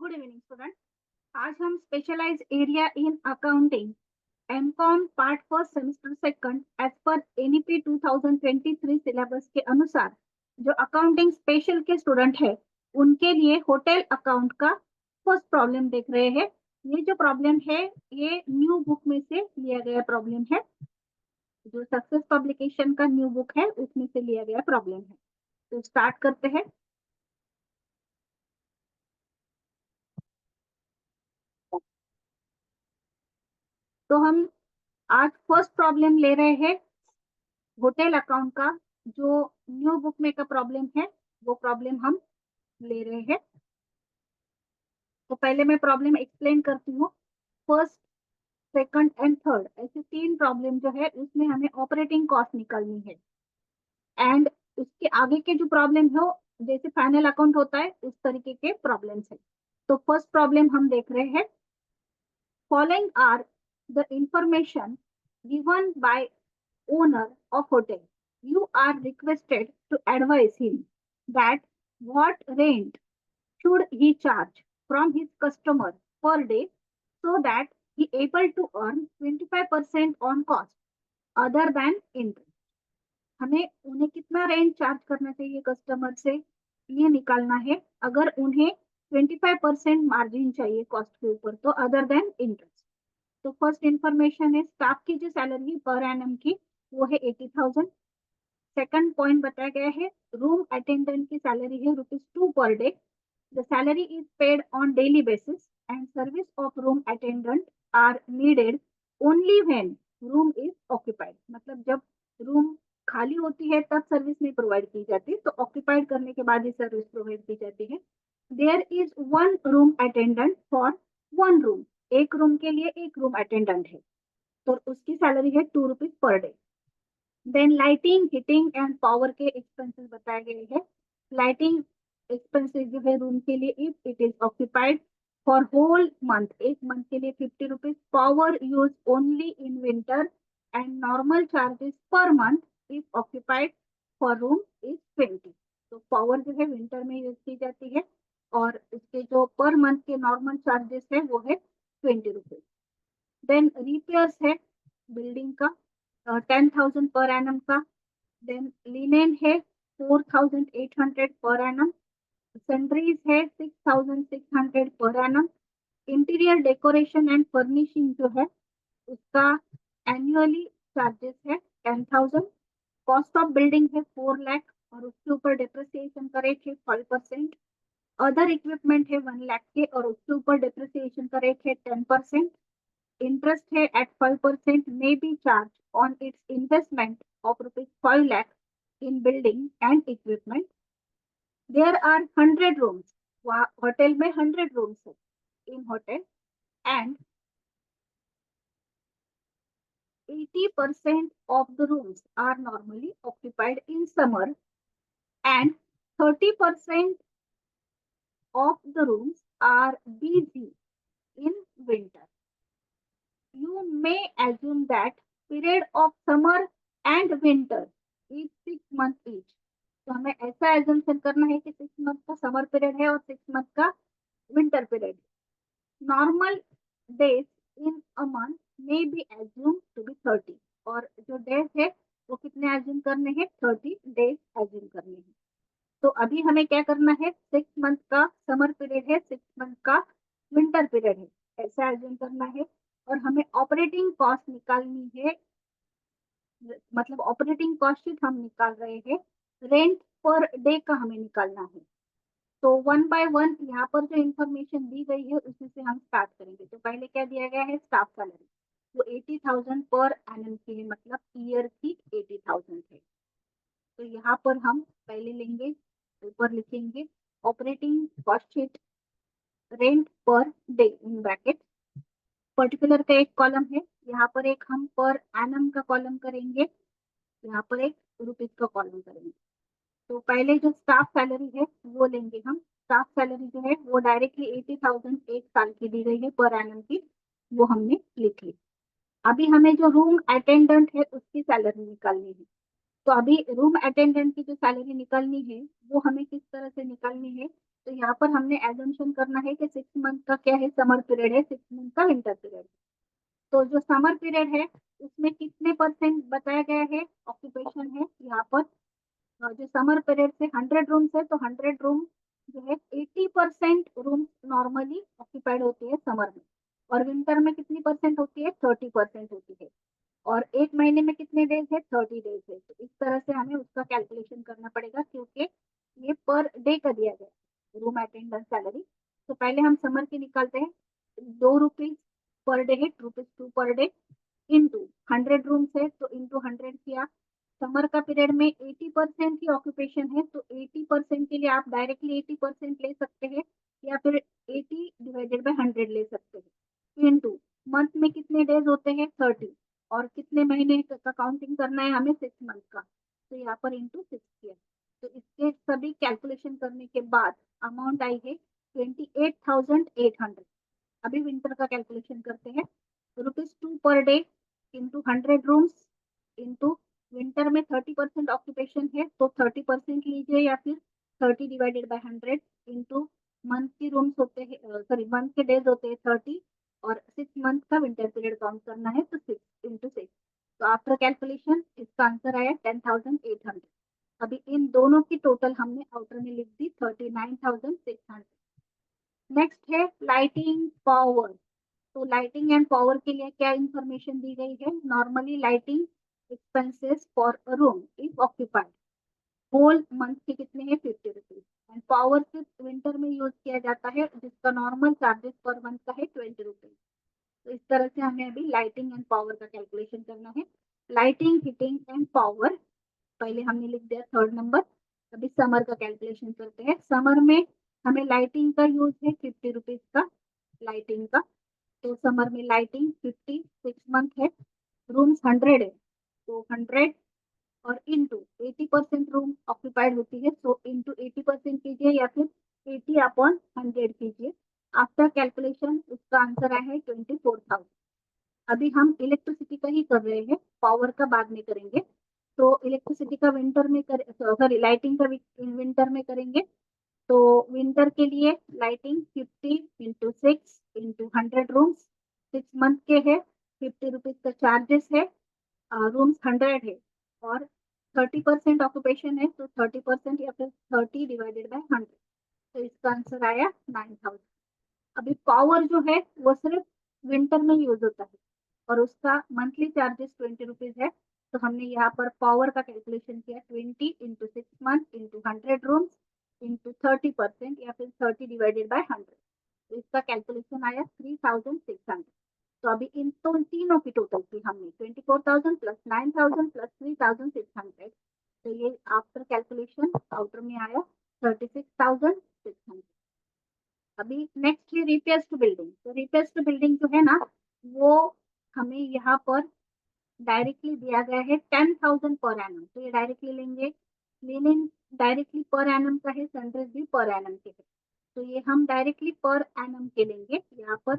Good evening student. आज हम specialise area in accounting MCom part first semester second age पर NEP 2023 syllabus के अनुसार जो अकाउंटिंग स्पेशल के स्टूडेंट है उनके लिए होटल अकाउंट का फर्स्ट प्रॉब्लम देख रहे हैं। ये जो प्रॉब्लम है ये न्यू बुक में से लिया गया प्रॉब्लम है। जो सक्सेस पब्लिकेशन का न्यू बुक है उसमें से लिया गया प्रॉब्लम है। तो स्टार्ट करते हैं। तो हम आज फर्स्ट प्रॉब्लम ले रहे हैं होटल अकाउंट का। जो न्यू बुक में का प्रॉब्लम है वो प्रॉब्लम हम ले रहे हैं। तो पहले मैं प्रॉब्लम एक्सप्लेन करती हूँ। फर्स्ट, सेकंड एंड थर्ड ऐसे तीन प्रॉब्लम जो है उसमें हमें ऑपरेटिंग कॉस्ट निकालनी है। एंड उसके आगे के जो प्रॉब्लम है वो जैसे फाइनल अकाउंट होता है उस तरीके के प्रॉब्लम्स है। तो फर्स्ट प्रॉब्लम हम देख रहे हैं। Following are the information given by owner of hotel. You are requested to advise him that what rent should he charge from his customer per day so that he able to earn 25% on cost other than interest. हमें उन्हें कितना rent charge करना चाहिए customer से ये निकालना है। अगर उन्हें 25% मार्जिन चाहिए कॉस्ट के ऊपर तो अदर देन इंटरेस्ट। तो फर्स्ट इंफॉर्मेशन है स्टाफ की जो सैलरी पर एनम की वो है 80,000। सेकंड पॉइंट बताया गया है रूम अटेंडेंट की सैलरी है ₹2 per day. The salary is paid on daily basis and service of room attendant are needed only when room is occupied. मतलब जब रूम खाली होती है तब सर्विस नहीं प्रोवाइड की जाती, तो ऑक्यूपाइड करने के बाद ही सर्विस प्रोवाइड की जाती है। There is one room attendant for one room. एक रूम के लिए एक रूम अटेंडेंट है, तो उसकी सैलरी है ₹2 per day. Then lighting heating and power के एक्सपेंसेस बताए गए हैं। लाइटिंग एक्सपेंसेस जो है रूम के लिए if it is occupied for whole month, एक मंथ के लिए ₹50। Power use only in winter and normal charges per month if occupied for room is 20। तो पावर जो है विंटर में यूज की जाती है और इसके जो पर मंथ के नॉर्मल चार्जेस है वो है ₹20। देन रिपेयर्स है बिल्डिंग का 10,000 पर एनम का। देन लिनेन है 4,800 पर एनम। सन्ड्रीज है 6,600 per annum. Interior decoration and furnishing जो है उसका एनुअली चार्जेस है 10,000। कॉस्ट ऑफ बिल्डिंग है 4 लाख और उसके ऊपर डिप्रिसिएशन का रेट है 5%। अदर इक्विपमेंट है 1 लाख के और उसके ऊपर डिप्रिसिएशन का रेट है 10%। Interest है at 5% may be charged on its investment of ₹5 lakh in building and equipment. There are 100 rooms. Hotel में 100 rooms है in hotel and 80% of the rooms are normally occupied in summer and 30% of the rooms are busy in winter. You may assume that period of summer and winter is 6 months each. तो हमें ऐसा assumption करना है कि 6 month का summer period है और 6 month का winter period. Normal days in a month may be assume to be 30 और जो डेज है वो कितने एज्यूम करने हैं 30 डेज एज्यूम करने हैं। तो अभी हमें क्या करना है 6 मंथ का समर पीरियड है 6 मंथ का विंटर पीरियड है ऐसा एज्यूम करना है। और हमें ऑपरेटिंग कॉस्ट निकालनी है, मतलब ऑपरेटिंग कॉस्ट शीट हम निकाल रहे हैं। रेंट पर डे का हमें निकालना है। तो वन बाय वन यहाँ पर जो इंफॉर्मेशन दी गई है उसी से हम स्टार्ट करेंगे। तो पहले क्या दिया गया है स्टाफ सैलरी, वो 80,000 पर एनम की है, मतलब ईयर की 80,000 है। तो यहाँ पर हम पहले लेंगे, ऊपर लिखेंगे operating cost sheet rent per day in bracket. Particular का एक कॉलम है, यहाँ पर एक हम पर एनम का कॉलम करेंगे, यहाँ पर एक रुपीज का कॉलम करेंगे। तो पहले जो स्टाफ सैलरी है वो लेंगे हम। स्टाफ सैलरी जो है वो डायरेक्टली 80,000 एक साल की दी गई है पर एनम की, वो हमने लिख ली। अभी हमें जो रूम अटेंडेंट है उसकी सैलरी निकालनी है। तो अभी रूम अटेंडेंट की जो सैलरी निकालनी है वो हमें किस तरह से निकालनी है, तो यहाँ पर हमने एजम्पशन करना है कि 6 मंथ का क्या है, समर पीरियड है, 6 मंथ का विंटर पीरियड। तो जो समर पीरियड है उसमें कितने परसेंट बताया गया है ऑक्यूपेशन है यहाँ पर। जो समर पीरियड से 100 रूम्स है तो 100 रूम जो है 80% रूम नॉर्मली ऑक्यूपाइड होती है समर में, और विंटर में कितनी परसेंट होती है, 30% होती है। और एक महीने में कितने डेज है, 30 डेज है। तो इस तरह से हमें उसका कैलकुलेशन करना पड़ेगा, क्योंकि ये पर डे का दिया गया है रूम अटेंडेंस सैलरी। तो पहले हम समर की निकालते हैं। 2 रुपीज पर डे है, ₹2 पर डे, इंटू 100 रूम्स है तो इंटू 100 किया। समर का पीरियड में 80% की ऑक्यूपेशन है, तो 80% के लिए आप डायरेक्टली 80% ले सकते हैं, या फिर 80/100 ले सकते हैं, इंटू मंथ में कितने डेज होते हैं, 30, और कितने महीने का काउंटिंग करना है हमें, 6 मंथ का, तो यहाँ पर इंटू 6 किया। तो इसके सभी कैलकुलेशन करने के बाद अमाउंट आई है 28,800। अभी विंटर का कैलकुलेशन करते हैं। ₹2 per day into 100 rooms into winter में 30% ऑक्यूपेशन है तो 30% लीजिए, या फिर 30/100 इंटू मंथ की रूम्स होते हैं, सॉरी मंथ के डेज होते हैं 30, और 6 मंथ का विंटर पीरियड काउंट करना है तो 6 × 6। तो आफ्टर कैलकुलेशन इसका आंसर आया 10,800। अभी इन दोनों की टोटल हमने आउटर में लिख दी 39,600। नेक्स्ट है लाइटिंग पावर। तो लाइटिंग एंड पावर के लिए क्या इंफॉर्मेशन दी गई है, normally lighting expenses for a room if occupied whole month के कितने हैं, 50 रुपीज, एंड पावर सिर्फ विंटर में यूज किया जाता है जिसका नॉर्मल चार्जेस पर मंथ का है 20 रुपीज। तो इस तरह से हमें अभी लाइटिंग एंड पावर का कैलकुलेशन करना है। लाइटिंग, हीटिंग एंड पावर पहले हमने लिख दिया 3rd नंबर। अभी समर का कैलकुलेशन करते हैं। समर में हमें लाइटिंग का यूज है 50 रुपीज का लाइटिंग का। तो समर में लाइटिंग 50, 6 मंथ है, रूम्स 100 है तो 100, और इंटू 80% रूम ऑक्यूपाइड होती है, सो इंटू 80% कीजिए, या फिर 80/100 कीजिए। आफ्टर कैलकुलेशन उसका आंसर आया है 24,000। अभी हम इलेक्ट्रिसिटी का ही कर रहे हैं, पावर का बाद में करेंगे। तो इलेक्ट्रिसिटी का विंटर में कर, सॉरी लाइटिंग का विंटर में करेंगे। तो विंटर के लिए लाइटिंग 50 × 6 × 100 रूम्स, 6 मंथ के है, 50 रुपीज का चार्जेस है, रूम्स 100 है, और 30% ऑक्यूपेशन है तो 30% या फिर 30/100। तो इसका आंसर आया 9,000। अभी पावर जो है वो सिर्फ विंटर में यूज होता है, और उसका मंथली चार्जेस 20 रुपीज है। तो हमने यहाँ पर पावर का कैलकुलेशन किया 20 × 6 मंथ इंटू 100 रूम्स इंटू 30% या फिर 30/100। तो इसका कैलकुलेशन आया 3,600। तो अभी इन तो तीनों की टोटल की हमने 24,000 प्लस 9,000 प्लस 3,600। तो ये आफ्टर कैलकुलेशन आउटर में आया 36,600। अभी नेक्स्ट है रिपेयर्स टू बिल्डिंग। तो रिपेयर्स टू बिल्डिंग जो है ना, वो हमें यहाँ पर डायरेक्टली दिया गया है 10,000 पर एनम, तो ये डायरेक्टली लेंगे। लिनिन डायरेक्टली पर एनम का है, सनराइज भी पर एनम के है, तो ये हम डायरेक्टली पर एनम के लेंगे यहाँ पर।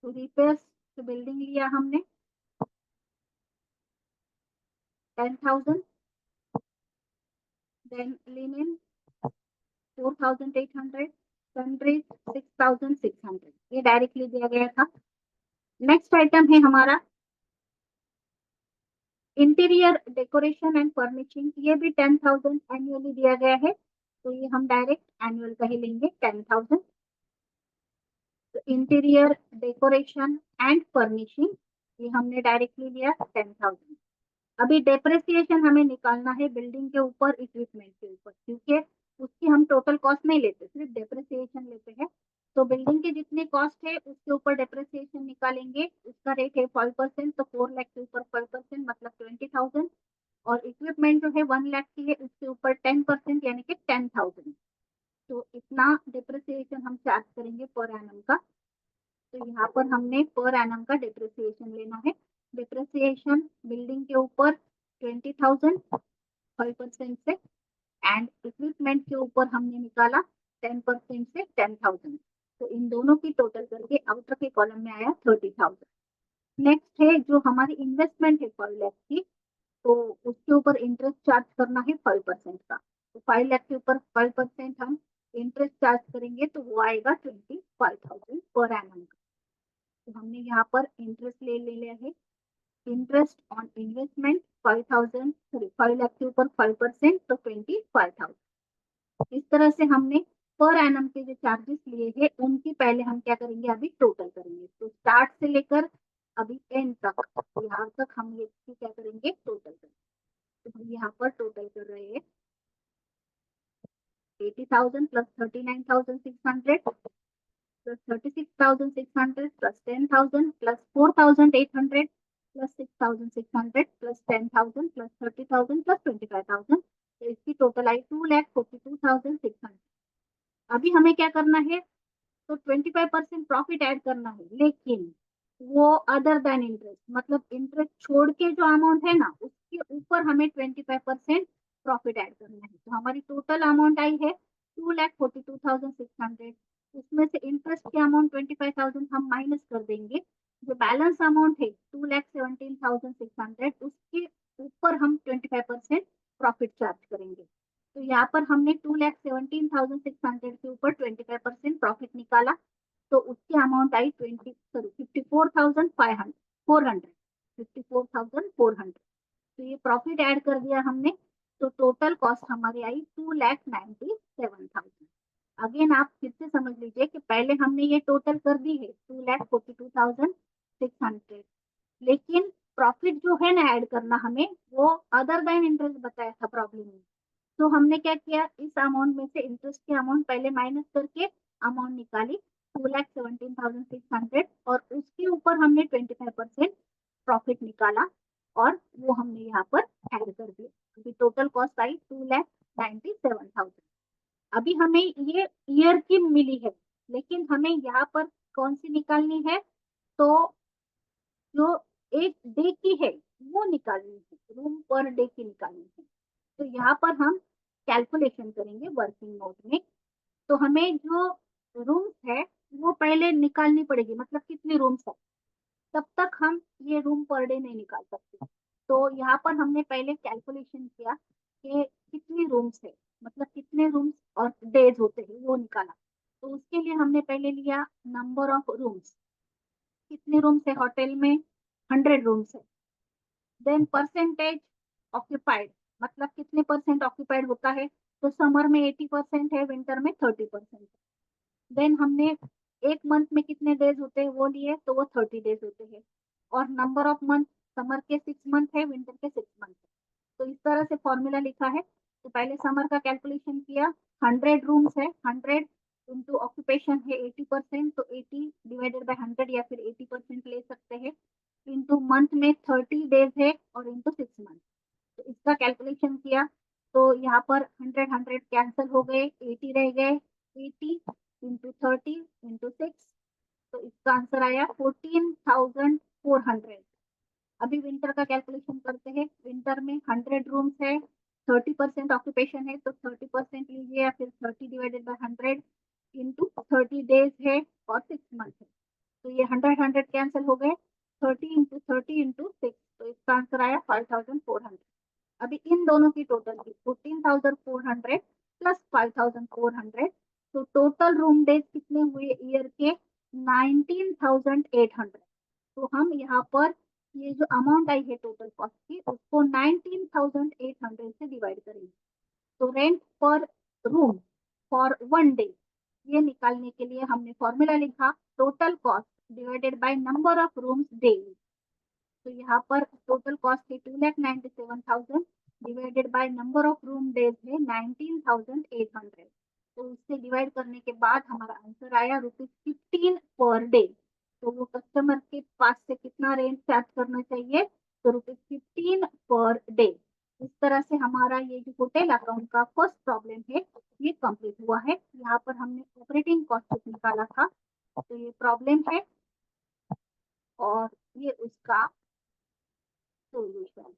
तो रिपेयर्स टू बिल्डिंग लिया हमने 10,000, देन लिनिन 4,800, सनराइज 6,600, ये डायरेक्टली दिया गया था। नेक्स्ट आइटम है हमारा इंटीरियर डेकोरेशन एंड फर्निशिंग, ये भी 10,000 एनुअली दिया गया है, तो ये हम डायरेक्ट एनुअल का ही लेंगे 10,000। तो इंटीरियर डेकोरेशन एंड फर्निशिंग ये हमने डायरेक्टली लिया 10,000। अभी डेप्रिसिएशन हमें निकालना है बिल्डिंग के ऊपर, इक्विपमेंट के ऊपर, क्योंकि उसकी हम टोटल कॉस्ट नहीं लेते, सिर्फ डेप्रिसिएशन लेते हैं। तो बिल्डिंग के जितने कॉस्ट है उसके ऊपर डेप्रिसिएशन निकालेंगे, उसका रेट है 5%, तो 4 लाख के ऊपर 5% मतलब 20,000, और इक्विपमेंट जो है 1 लाख की है उसके ऊपर 10% यानी कि 10,000। तो इतना डिप्रिसिएशन हम चार्ज करेंगे पर एनम का। तो यहाँ पर हमने पर एनम का डिप्रिसिएशन लेना है। डिप्रिसिएशन बिल्डिंग के ऊपर 20,000 5% से, एंड इक्विपमेंट के ऊपर हमने निकाला 10% से 10,000। तो इन दोनों की टोटल करके आउटर के कॉलम में आया 30,000। नेक्स्ट है जो हमारी इन्वेस्टमेंट है पर लैख की, तो उसके ऊपर इंटरेस्ट चार्ज करना है 5% का। तो 5 लाख के ऊपर 5% हम इंटरेस्ट चार्ज करेंगे तो वो आएगा 25,000 पर एनम का। तो हमने यहाँ पर इंटरेस्ट ले लिया है। Interest on investment 5,000, sorry 5 lakh के ऊपर 5%, तो 25,000। इस तरह से हमने पर एनम के जो चार्जेस लिए हैं उनकी पहले हम क्या करेंगे, अभी टोटल करेंगे। तो स्टार्ट से लेकर अभी एंड तक, यहाँ तक हम ये क्या करेंगे, टोटल करेंगे। तो हम यहाँ पर टोटल कर रहे हैं 80,000 plus 39,600 plus 36,600 plus 10,000 plus 4,800 plus 6,600 plus 10,000 plus 30,000 plus 25,000। तो इसकी टोटल आई 2,42,600। अभी हमें क्या करना है, तो 25% प्रॉफिट ऐड करना है, लेकिन वो अदर देन इंटरेस्ट, मतलब इंटरेस्ट छोड़ के जो अमाउंट है ना उसके ऊपर हमें 25% प्रॉफिट ऐड करना है। तो हमारी टोटल अमाउंट आई है 2,42,600। उसमें से इंटरेस्ट के अमाउंट 25,000 हम माइनस कर देंगे। जो बैलेंस अमाउंट है 2,17,600, उसके ऊपर हम 25% प्रॉफिट चार्ज करेंगे। तो यहाँ पर हमने 2,17,600 के ऊपर 25% प्रॉफिट निकाला, तो उसकी अमाउंट आई 54,400। 54,400। तो ये प्रॉफिट ऐड कर दिया हमने, तो टोटल कॉस्ट हमारी आई 2,97,000। अगेन आप फिर से समझ लीजिए कि पहले हमने ये टोटल कर दी है 2,42,600, लेकिन प्रॉफिट जो है ना ऐड करना हमें, वो अदर देन इंटरेस्ट बताया था प्रॉब्लम में। तो हमने क्या किया, इस अमाउंट में से इंटरेस्ट की अमाउंट पहले माइनस करके अमाउंट निकाली 2,17,600, और उसके ऊपर हमने 25% प्रॉफिट निकाला, और वो हमने यहाँ पर ऐड कर दिया। अभी टोटल कॉस्ट आई 2,97,000। अभी हमें ये ईयर की मिली है, लेकिन हमें यहाँ पर कौन सी निकालनी है, तो जो एक डे की है वो निकालनी है, रूम पर डे की निकालनी है। तो यहाँ पर हम कैलकुलेशन करेंगे वर्किंग मोड में। तो हमें जो रूम्स है वो पहले निकालनी पड़ेगी, मतलब कितने रूम्स है, तब तक हम ये रूम पर डे नहीं निकाल सकते। तो यहाँ पर हमने पहले कैलकुलेशन किया कि कितनी रूम्स है, मतलब कितने रूम्स और डेज होते हैं वो निकाला। तो उसके लिए हमने पहले लिया नंबर ऑफ रूम्स, कितने रूम्स है होटल में, 100 रूम्स है। देन परसेंटेज ऑक्यूपाइड, मतलब कितने परसेंट ऑक्यूपाइड होता है, तो समर में 80% है, विंटर में 30%। देन हमने एक मंथ में कितने डेज होते हैं वो लिए, तो वो 30 डेज होते हैं। और नंबर ऑफ मंथ, समर के 6 मंथ है, विंटर के 6 मंथ है। तो इस तरह से फॉर्मूला लिखा है। तो पहले समर का कैलकुलेशन किया, 100 रूम्स है, 100 इंटू ऑक्यूपेशन है 80%, तो 80 डिवाइडेड बाई 100 या फिर 80% ले सकते हैं, इंटू मंथ में 30 डेज है, और इंटू 6 मंथ। तो इसका कैलकुलेशन किया, तो यहाँ पर 100 कैंसिल हो गए, 80 रह गए। 80 इंटू 30 इंटू 6, तो इसका आंसर आया 14,400। अभी विंटर का कैलकुलेशन करते हैं। विंटर में 100 रूम्स है, 30% ऑक्यूपेशन है, तो 30% लीजिए, या फिर 30 डिवाइडेड बाई 100 इंटू 30 डेज है, और 6 मंथ है। तो ये 100 कैंसिल हो गए, 30 इंटू 30 इंटू 6, तो इसका आंसर आया 5,400। अभी इन दोनों की टोटल की 14,400 प्लस 5,400, तो टोटल रूम डेज कितने हुए ईयर के, 19,800। तो हम यहाँ पर ये जो अमाउंट आई है टोटल कॉस्ट की, उसको 19,800 से डिवाइड करेंगे। तो रेंट पर रूम फॉर 1 डे, ये निकालने के लिए हमने फॉर्मूला लिखा, total cost divided by number of rooms daily. तो यहाँ पर टोटल कॉस्ट है 2,97,000 divided by number of room days है 19,800। तो उससे डिवाइड करने के बाद हमारा आंसर आया ₹15 पर डे। तो वो कस्टमर के पास से कितना रेंट चार्ज करना चाहिए, तो ₹15 पर डे। इस तरह से हमारा ये जो होटल अकाउंट का फर्स्ट प्रॉब्लम है ये कंप्लीट हुआ है। यहाँ पर हमने ऑपरेटिंग कॉस्ट निकाला था, तो ये प्रॉब्लम है, और ये उसका सोल्यूशन।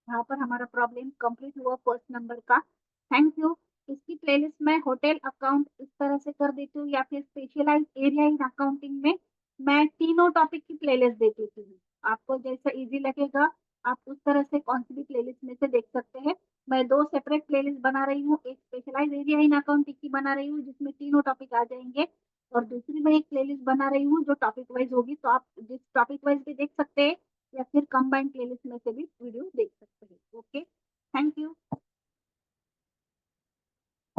यहाँ पर हमारा प्रॉब्लम कंप्लीट हुआ फर्स्ट नंबर का। Thank you. इसकी प्लेलिस्ट मैं होटल अकाउंट इस तरह से कर देती हूँ, या फिर स्पेशलाइज एरिया इन अकाउंटिंग में मैं तीनों टॉपिक की प्लेलिस्ट दे देती हूँ। आपको जैसा इजी लगेगा आप उस तरह से कौन सी भी प्लेलिस्ट में से देख सकते हैं। मैं दो सेपरेट प्लेलिस्ट बना रही हूँ, एक स्पेशलाइज एरिया इन अकाउंटिंग की बना रही हूँ जिसमें तीनों टॉपिक आ जाएंगे, और दूसरी मैं एक प्लेलिस्ट बना रही हूँ जो टॉपिक वाइज होगी, तो आप जिस टॉपिक वाइज भी देख सकते हैं या फिर कंबाइंड प्लेलिस्ट में से भी वीडियो देख